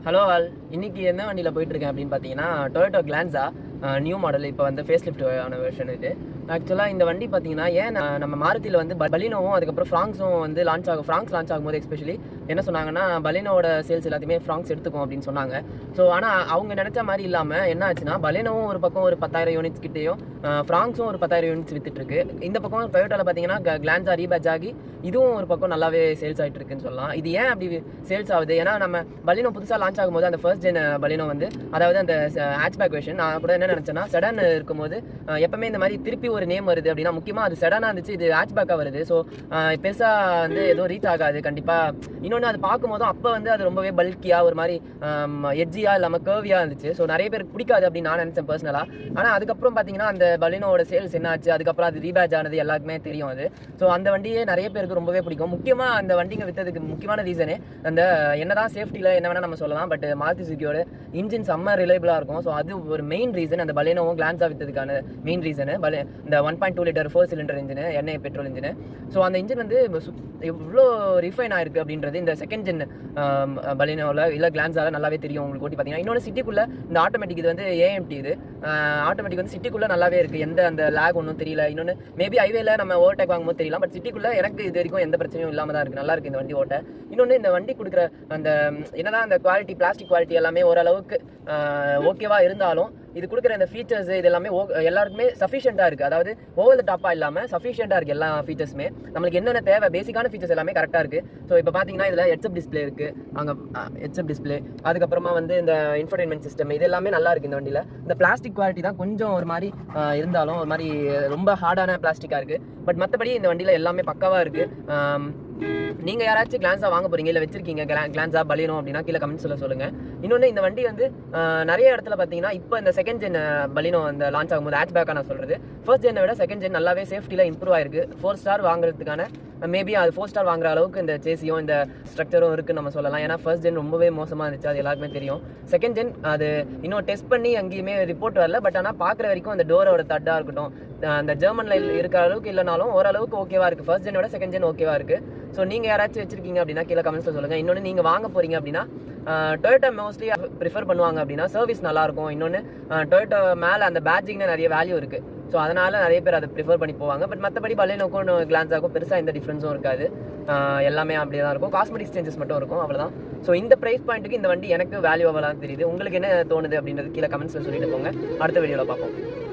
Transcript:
Hello all, இன்னைக்கு என்ன வண்டியில் போயிட்டு இருக்கேன் அப்படின்னு பார்த்தீங்கன்னா டொயோட்டோ கிளான்ஸா நியூ மாடல். இப்போ வந்து ஃபேஸ் லிஃப்ட் ஆன வெர்ஷன் இது. ஆக்சுவலாக இந்த வண்டி பார்த்தீங்கன்னா நம்ம மாருதியில் வந்து பலினோவும் அதுக்கப்புறம் ஃப்ராங்ஸும் வந்து ஃப்ராங்ஸ் லான்ச் ஆகும்போது எஸ்பெஷலி என்ன சொன்னாங்கன்னா பலினோட சேல்ஸ் எல்லாத்தையுமே ஃப்ராங்ஸ் எடுத்துக்கும் அப்படின்னு சொன்னாங்க. ஸோ ஆனால் அவங்க நினச்ச மாதிரி இல்லாமல் என்ன ஆச்சுன்னா பலினோவும் ஒரு பக்கம் ஒரு 10,000 யூனிட்ஸ் கிட்டேயும் ஃப்ராங்ஸும் ஒரு 10,000 யூனிட்ஸ் வித்துட்டு இருக்கு. இந்த பக்கம் டொயோட்டோவில் பார்த்தீங்கன்னா கிளான்ஸா ரீபேட்ச் ஆகி இதுவும் ஒரு பக்கம் நல்லாவே சேல்ஸ் ஆகிட்டு இருக்குன்னு சொல்லலாம். இது ஏன் அப்படி சேல்ஸ் ஆகுது? ஏன்னா நம்ம பலினோ புதுசாக லான்ச் ஆகும்போது அந்த ஃபர்ஸ்ட் ஜென் பலினோ வந்து அதாவது அந்த ஹேட்ச்பேக் வெர்ஷன் நான் கூட என்ன நினச்சேன்னா செடான் இருக்கும்போது எப்பவுமே இந்த மாதிரி திருப்பி ஒரு நேம் வருது அப்படின்னா முக்கியமாக அது செடானாக இருந்துச்சு, இது ஹேட்ச்பேக்காக வருது. ஸோ பெருசாக வந்து எதுவும் ரீச் ஆகாது கண்டிப்பாக. இன்னொன்று அது பார்க்கும்போதும் அப்போ வந்து அது ரொம்பவே பல்கியாக ஒரு மாதிரி எட்ஜியாக இல்லாமல் கர்வியாக இருந்துச்சு. ஸோ நிறைய பேருக்கு பிடிக்காது அப்படின்னு நான் நினச்சேன் பர்சனலாக. ஆனால் அதுக்கப்புறம் பார்த்தீங்கன்னா அந்த பலினோட சேல்ஸ் என்ன ஆச்சு, அதுக்கப்புறம் அது ரீபேட்ச் ஆனது எல்லாருக்குமே தெரியும் அது. ஸோ அந்த வண்டியே நிறைய பேருக்கு ரொம்பவே பிடிக்கும். முக்கியமாக அந்த வண்டிங்க விற்றதுக்கு முக்கியமான ரீசனே அந்த என்னதான் சேஃப்டியில் என்ன வேணால் நம்ம சொல்லலாம், பட் மாருதி சுசுகியோட இன்ஜின் செம்ம ரிலையபிளாக இருக்கும். ஸோ அது ஒரு மெயின் ரீசன் அந்த பலினோவும் கிளான்ஸா விற்றதுக்கான மெயின் ரீசனு. இந்த 1.2 லிட்டர் 4 சிலிண்டர் இன்ஜின், எண்ணெய் பெட்ரோல் இன்ஜின். ஸோ அந்த இன்ஜின் வந்து எவ்வளோ ரிஃபைன் ஆயிருக்கு அப்படின்றது இந்த செகண்ட் ஜென் பலினோவில் இல்லை கிளான்ஸால நல்லாவே தெரியும் உங்களுக்கு ஓட்டி பார்த்தீங்கன்னா. இன்னொன்று சிட்டிக்குள்ளே இந்த ஆட்டோமேட்டிக் இது வந்து ஏஎம்டி இது ஆட்டோமேட்டிக் வந்து சிட்டிக்குள்ளே நல்லாவே இருக்குது, எந்த அந்த லேக் ஒன்றும் தெரியல. இன்னொன்று மேபி ஹைவேல நம்ம ஓவர்டேக் வாங்கும்போது தெரியலாம், பட் சிட்டிக்குள்ளே எனக்கு இது வரைக்கும் எந்த பிரச்சனையும் இல்லாமல் தான் இருக்குது. நல்லா இருக்குது இந்த வண்டி ஓட்ட. இன்னொன்று இந்த வண்டி கொடுக்குற அந்த என்னதான் அந்த குவாலிட்டி பிளாஸ்டிக் குவாலிட்டி எல்லாமே ஓரளவுக்கு ஓகேவா இருந்தாலும் இது கொடுக்குற இந்த ஃபீச்சர்ஸ் இது எல்லாமே எல்லாருக்குமே சஃபிஷியண்டாக இருக்குது. அதாவது ஓவர் த டாப்பாக இல்லாமல் சஃபிஷியண்டாக இருக்குது. எல்லா ஃபீச்சர்ஸுமே நம்மளுக்கு என்னென்ன தேவை பேசிக்கான ஃபீச்சர்ஸ் எல்லாமே கரெக்டாக இருக்குது. ஸோ இப்போ பார்த்தீங்கன்னா இதில் ஹெட்ஸ்அப் டிஸ்பிளே இருக்குது, அங்கே ஹெட்ஸ்அப் டிஸ்பிளே, அதுக்கப்புறமா வந்து இந்த இன்ஃபர்டைன்மெண்ட் சிஸ்டம் இது எல்லாமே நல்லா இருக்குது இந்த வண்டியில். இந்த பிளாஸ்டிக் குவாலிட்டி தான் கொஞ்சம் ஒரு மாதிரி இருந்தாலும் ஒரு மாதிரி ரொம்ப ஹார்டான பிளாஸ்டிக்காக இருக்குது. பட் மற்றபடி இந்த வண்டியில் எல்லாமே பக்காவாக இருக்குது. நீங்கள் யாராச்சும் கிளான்ஸா வாங்க போகிறீங்க இல்லை வச்சிருக்கீங்க கிளான்ஸா பலினோ அப்படின்னா கீழே கமெண்ட்ஸில் சொல்லுங்கள். இன்னொன்று இந்த வண்டி வந்து நிறைய இடத்துல பார்த்தீங்கன்னா இப்போ இந்த செகண்ட் ஜென் பலினோ அந்த லான்ச் ஆகும்போது ஹேட்ச்பேக்காக நான் சொல்கிறது ஃபர்ஸ்ட் ஜென்னை விட செகண்ட் ஜென் நல்லாவே சேஃப்டியில் இம்ப்ரூவ் ஆயிருக்கு. 4 ஸ்டார் வாங்குறதுக்கான மேபி அது 4 ஸ்டார் வாங்குற அளவுக்கு இந்த சேசியும் இந்த ஸ்ட்ரக்சரும் இருக்குன்னு நம்ம சொல்லலாம். ஏன்னா ஃபர்ஸ்ட் ஜென் ரொம்பவே மோசமாக இருந்துச்சு, அது எல்லாருக்குமே தெரியும். செகண்ட் ஜென் அது இன்னும் டெஸ்ட் பண்ணி அங்கேயுமே ரிப்போர்ட் வரல, பட் ஆனால் பார்க்குற வரைக்கும் அந்த டோரோட தட்டாக இருக்கட்டும் அந்த ஜெர்மனில் இருக்கிற அளவுக்கு இல்லைனாலும் ஓரளவுக்கு ஓகேவா இருக்குது. ஃபர்ஸ்ட் ஜெனோட செகண்ட் ஜென் ஓகேவா இருக்குது. ஸோ நீங்கள் யாராச்சும் வச்சிருக்கீங்க அப்படின்னா கீழே கமெண்ட்ஸில் சொல்லுங்கள். இன்னொன்று நீங்கள் வாங்க போகிறீங்க அப்படின்னா டொயோட்டோ மோஸ்ட்லி ப்ரிஃபர் பண்ணுவாங்க அப்படின்னா சர்வீஸ் நல்லாயிருக்கும். இன்னொன்று டொயோட்டோ மேலே அந்த பேட்ஜிங்னு நிறைய வேல்யூ இருக்குது. ஸோ அதனால் நிறைய பேர் அதை ப்ரிஃபர் பண்ணி போவாங்க. பட் மற்றபடி பலினோக்கும் கிளான்ஸாக்கும் பெருசாக எந்த டிஃப்ரென்ஸும் இருக்காது. எல்லாமே அப்படியே தான் இருக்கும், காஸ்மெட்டிக்ஸ் சேஞ்சஸ் மட்டும் இருக்கும், அவ்வளோதான். ஸோ இந்த ப்ரைஸ் பாயிண்ட்டுக்கு இந்த வண்டி எனக்கு வேல்யூவலாக தெரியுது. உங்களுக்கு என்ன தோணுது அப்படின்றது கீழே கமெண்ட்ஸில் சொல்லிட்டு போங்க. அடுத்த வீடியோவில் பார்ப்போம்.